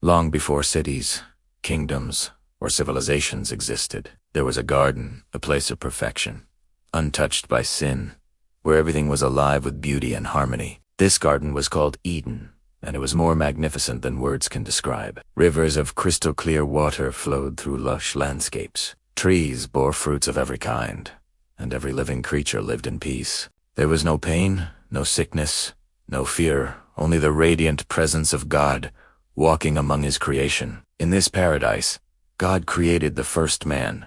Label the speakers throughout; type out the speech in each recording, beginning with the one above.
Speaker 1: Long before cities, kingdoms, or civilizations existed, there was a garden, a place of perfection, untouched by sin, where everything was alive with beauty and harmony. This garden was called Eden, and it was more magnificent than words can describe. Rivers of crystal-clear water flowed through lush landscapes. Trees bore fruits of every kind, and every living creature lived in peace. There was no pain, no sickness, no fear, only the radiant presence of God walking among his creation. In this paradise, God created the first man,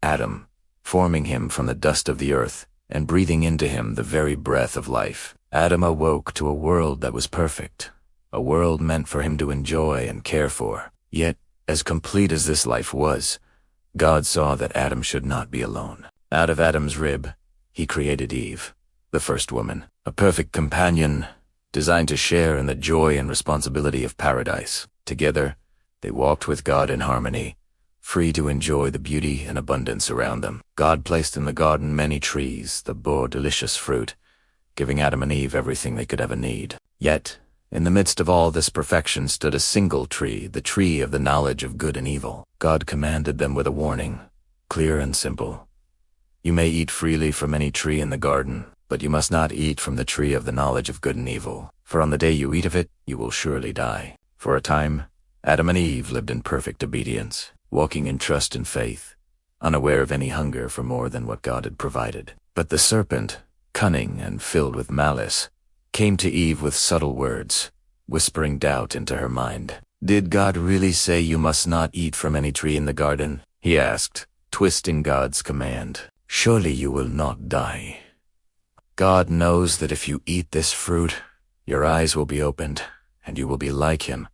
Speaker 1: Adam, forming him from the dust of the earth and breathing into him the very breath of life. Adam awoke to a world that was perfect, a world meant for him to enjoy and care for. Yet, as complete as this life was, God saw that Adam should not be alone. Out of Adam's rib, he created Eve, the first woman, a perfect companion, designed to share in the joy and responsibility of paradise. Together, they walked with God in harmony, free to enjoy the beauty and abundance around them. God placed in the garden many trees that bore delicious fruit, giving Adam and Eve everything they could ever need. Yet, in the midst of all this perfection stood a single tree, the tree of the knowledge of good and evil. God commanded them with a warning, clear and simple. You may eat freely from any tree in the garden, but you must not eat from the tree of the knowledge of good and evil, for on the day you eat of it, you will surely die. For a time, Adam and Eve lived in perfect obedience, walking in trust and faith, unaware of any hunger for more than what God had provided. But the serpent, cunning and filled with malice, came to Eve with subtle words, whispering doubt into her mind. "Did God really say you must not eat from any tree in the garden?" he asked, twisting God's command. "Surely you will not die. God knows that if you eat this fruit, your eyes will be opened, and you will be like him,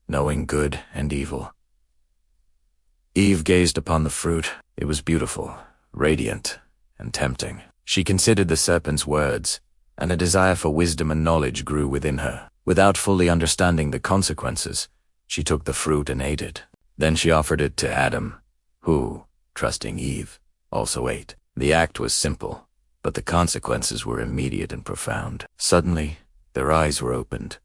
Speaker 1: knowing good and evil." Eve gazed upon the fruit. It was beautiful, radiant, and tempting. She considered the serpent's words, and a desire for wisdom and knowledge grew within her. Without fully understanding the consequences, she took the fruit and ate it. Then she offered it to Adam, who, trusting Eve, also ate. The act was simple, but the consequences were immediate and profound. Suddenly, their eyes were opened,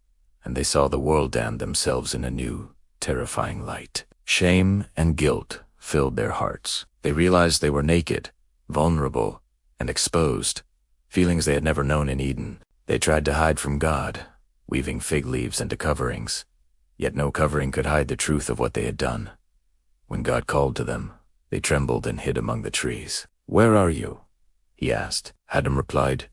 Speaker 1: and they saw the world and themselves in a new, terrifying light. Shame and guilt filled their hearts. They realized they were naked, vulnerable, and exposed, feelings they had never known in Eden. They tried to hide from God, weaving fig leaves into coverings, yet no covering could hide the truth of what they had done. When God called to them, they trembled and hid among the trees. "Where are you?" he asked. Adam replied,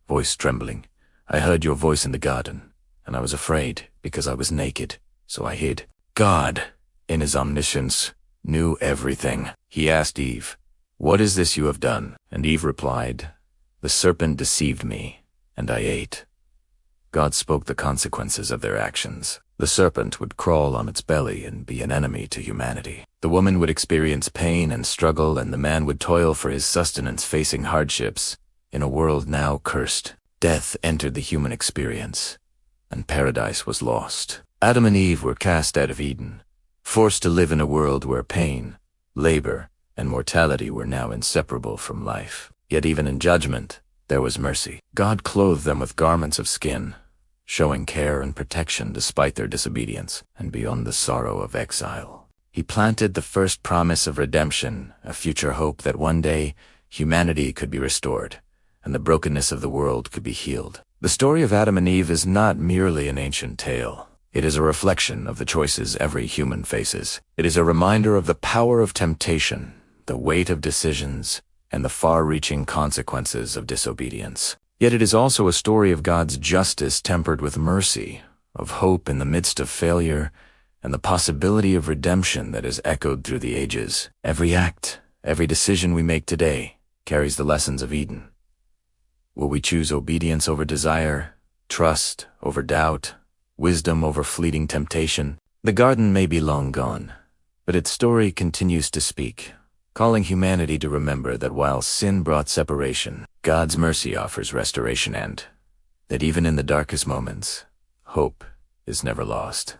Speaker 1: voice trembling, "I heard your voice in the garden, and I was afraid because I was naked, so I hid." God, in his omniscience, knew everything. He asked Eve, "What is this you have done?" And Eve replied, "The serpent deceived me, and I ate." God spoke the consequences of their actions. The serpent would crawl on its belly and be an enemy to humanity. The woman would experience pain and struggle, and the man would toil for his sustenance, facing hardships. In a world now cursed, death entered the human experience, and paradise was lost. Adam and Eve were cast out of Eden, forced to live in a world where pain, labor, and mortality were now inseparable from life. Yet even in judgment, there was mercy. God clothed them with garments of skin, showing care and protection despite their disobedience, and beyond the sorrow of exile. He planted the first promise of redemption, a future hope that one day humanity could be restored, and the brokenness of the world could be healed. The story of Adam and Eve is not merely an ancient tale. It is a reflection of the choices every human faces. It is a reminder of the power of temptation, the weight of decisions, and the far-reaching consequences of disobedience. Yet it is also a story of God's justice tempered with mercy, of hope in the midst of failure, and the possibility of redemption that is echoed through the ages. Every act, every decision we make today carries the lessons of Eden. Will we choose obedience over desire, trust over doubt, wisdom over fleeting temptation? The garden may be long gone, but its story continues to speak, calling humanity to remember that while sin brought separation, God's mercy offers restoration, and that even in the darkest moments, hope is never lost.